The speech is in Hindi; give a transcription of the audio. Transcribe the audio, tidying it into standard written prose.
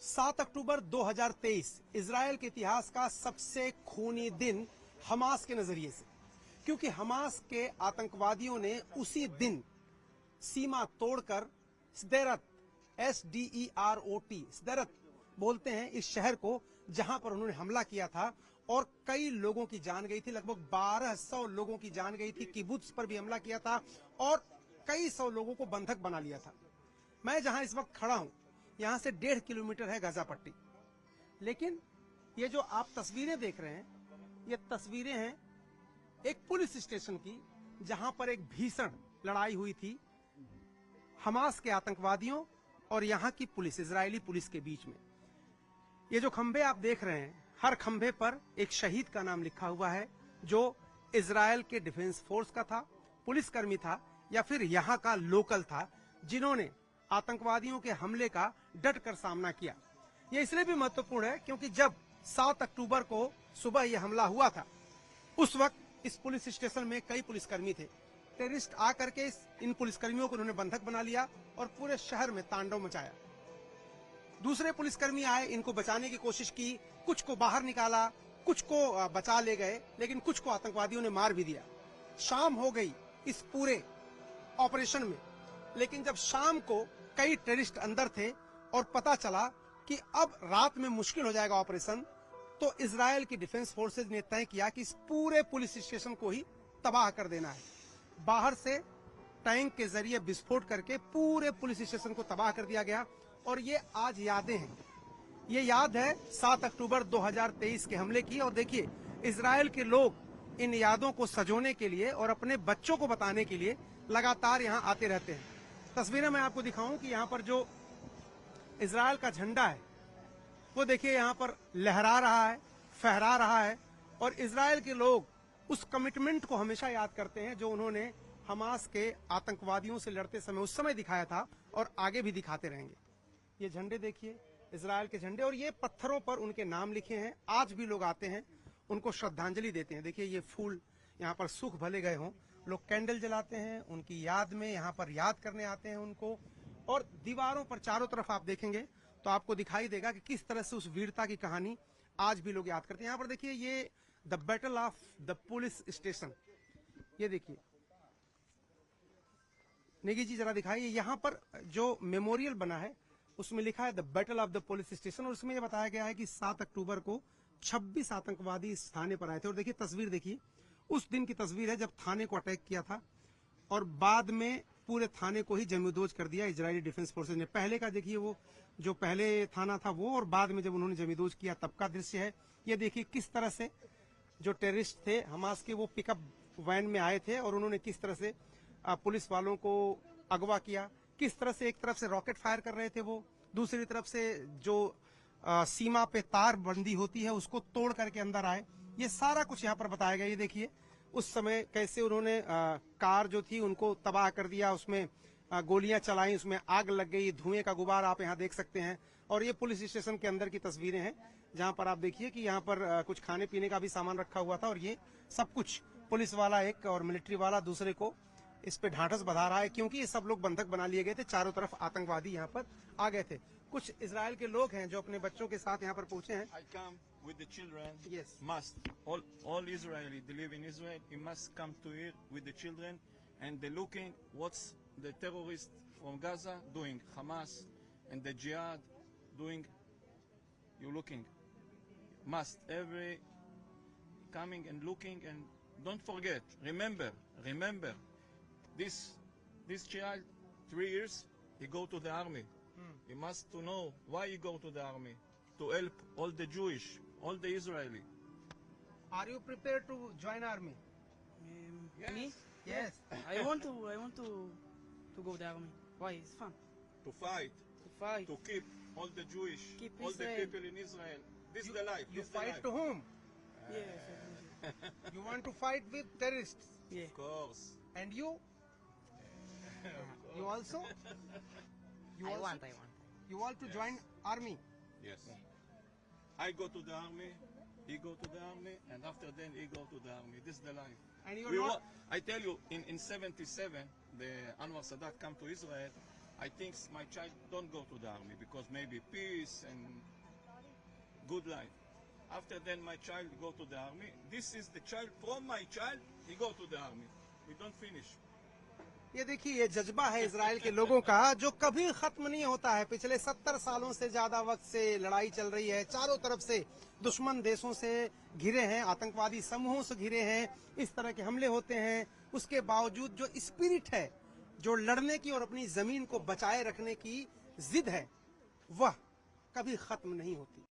7 अक्टूबर 2023 इजराइल के इतिहास का सबसे खूनी दिन हमास के नजरिए से, क्योंकि हमास के आतंकवादियों ने उसी दिन सीमा तोड़कर स्देरत SDEROT स्देरत बोलते हैं इस शहर को, जहां पर उन्होंने हमला किया था और कई लोगों की जान गई थी। लगभग 1200 लोगों की जान गई थी। किबुत्स पर भी हमला किया था और कई सौ लोगों को बंधक बना लिया था। मैं जहां इस वक्त खड़ा हूं, यहां से 1.5 किलोमीटर है गाजा पट्टी। लेकिन ये जो आप तस्वीरें देख रहे हैं, ये तस्वीरें हैं एक पुलिस स्टेशन की, जहां पर एक भीषण लड़ाई हुई थी हमास के आतंकवादियों और यहां की पुलिस, इजरायली पुलिस के बीच में। ये जो खंभे आप देख रहे हैं, हर खंभे पर एक शहीद का नाम लिखा हुआ है, जो इजरायल के डिफेंस फोर्स का था, पुलिसकर्मी था या फिर यहां का लोकल था, जिन्होंने आतंकवादियों के हमले का डट कर सामना किया। ये इसलिए भी महत्वपूर्ण है क्योंकि जब 7 अक्टूबर को सुबह यह हमला हुआ था, उस वक्त इस पुलिस स्टेशन में कई पुलिसकर्मी थे। टेररिस्ट आकर के इन पुलिसकर्मियों को उन्होंने बंधक बना लिया और पूरे शहर में तांडव मचाया। दूसरे पुलिसकर्मी आए, इनको बचाने की कोशिश की, कुछ को बाहर निकाला, कुछ को बचा ले गए, लेकिन कुछ को आतंकवादियों ने मार भी दिया। शाम हो गई इस पूरे ऑपरेशन में, लेकिन जब शाम को कई टेररिस्ट अंदर थे और पता चला कि अब रात में मुश्किल हो जाएगा ऑपरेशन, तो इजरायल की डिफेंस फोर्सेज ने तय किया कि इस पूरे पुलिस स्टेशन को ही तबाह कर देना है। बाहर से टैंक के जरिए विस्फोट करके पूरे पुलिस स्टेशन को तबाह कर दिया गया। और ये आज यादें हैं, ये याद है 7 अक्टूबर 2023 के हमले की। और देखिए, इजरायल के लोग इन यादों को सजोने के लिए और अपने बच्चों को बताने के लिए लगातार यहाँ आते रहते हैं। तस्वीरें मैं आपको दिखाऊं कि यहाँ पर जो इजरायल का झंडा है, वो देखिए यहाँ पर लहरा रहा है, फहरा रहा है। और इजरायल के लोग उस कमिटमेंट को हमेशा याद करते हैं जो उन्होंने हमास के आतंकवादियों से लड़ते समय उस समय दिखाया था और आगे भी दिखाते रहेंगे। ये झंडे देखिए, इजरायल के झंडे, और ये पत्थरों पर उनके नाम लिखे हैं। आज भी लोग आते हैं, उनको श्रद्धांजलि देते हैं। देखिए, ये फूल यहाँ पर सूख भले गए हों, लोग कैंडल जलाते हैं उनकी याद में, यहाँ पर याद करने आते हैं उनको। और दीवारों पर चारों तरफ आप देखेंगे तो आपको दिखाई देगा कि किस तरह से उस वीरता की कहानी आज भी लोग याद करते हैं। यहाँ पर देखिए, ये the battle of the police station, ये देखिए, नेगी जी जरा दिखाइए। यहाँ पर जो मेमोरियल बना है उसमें लिखा है the battle of the police station, और उसमें यह बताया गया है कि 7 अक्टूबर को 26 आतंकवादी इस थाने पर आए थे। और देखिए, तस्वीर देखिए, उस दिन की तस्वीर है जब थाने को अटैक किया था और बाद में पूरे थाने को ही जमींदोज कर दिया इजरायली डिफेंस फोर्सेज ने। पहले का देखिए, वो जो पहले थाना था वो, और बाद में जब उन्होंने जमींदोज किया तब का दृश्य है। ये देखिए किस तरह से जो टेररिस्ट थे हमास के, वो पिकअप वैन में आए थे और उन्होंने किस तरह से पुलिस वालों को अगवा किया, किस तरह से एक तरफ से रॉकेट फायर कर रहे थे वो, दूसरी तरफ से जो सीमा पे तार बंदी होती है उसको तोड़ करके अंदर आए। ये सारा कुछ यहाँ पर बताया गया। ये देखिए, उस समय कैसे उन्होंने कार जो थी उनको तबाह कर दिया, उसमें गोलियां चलाई, उसमें आग लग गई, धुएं का गुबार आप यहाँ देख सकते हैं। और ये पुलिस स्टेशन के अंदर की तस्वीरें हैं, जहाँ पर आप देखिए कि यहाँ पर कुछ खाने पीने का भी सामान रखा हुआ था। और ये सब कुछ पुलिस वाला एक और मिलिट्री वाला दूसरे को इस पे ढांढस बंधा रहा है, क्योंकि ये सब लोग बंधक बना लिए गए थे। चारों तरफ आतंकवादी यहाँ पर आ गए थे। कुछ इजराइल के लोग हैं जो अपने बच्चों के साथ यहाँ पर पहुंचे हैं। I come with the children. Yes. Must all Israeli they live in Israel. He must come to here with the children, and they looking what's the terrorists from Gaza doing, Hamas and the Jihad doing. You looking. Must every coming and looking, and don't forget. Remember. This child, 3 years, he go to the army. He must to know why he go to the army, to help all the Jewish, all the Israeli. Are you prepared to join army? Me? Yes. I want to go the army. Why? It's fun. To fight, To fight. to keep all the Jewish, Keep all the Israel. people in Israel. This is the life. You This is the fight life. to whom? Yes. You want to fight with terrorists. Yeah. Of course. And you? You also? You I also? want. You want to join army? Yes. I go to the army. He go to the army, and after then he go to the army. This is the life. And you're We not. I tell you, in 77, the Anwar Sadat come to Israel. I think my child don't go to the army because maybe peace and good life. After then my child go to the army. This is the child from my child, he go to the army. We don't finish. ये देखिए, ये जज्बा है इजराइल के लोगों का जो कभी खत्म नहीं होता है। पिछले 70 सालों से ज्यादा वक्त से लड़ाई चल रही है, चारों तरफ से दुश्मन देशों से घिरे हैं, आतंकवादी समूहों से घिरे हैं, इस तरह के हमले होते हैं। उसके बावजूद जो स्पिरिट है, जो लड़ने की और अपनी जमीन को बचाए रखने की जिद है, वह कभी खत्म नहीं होती।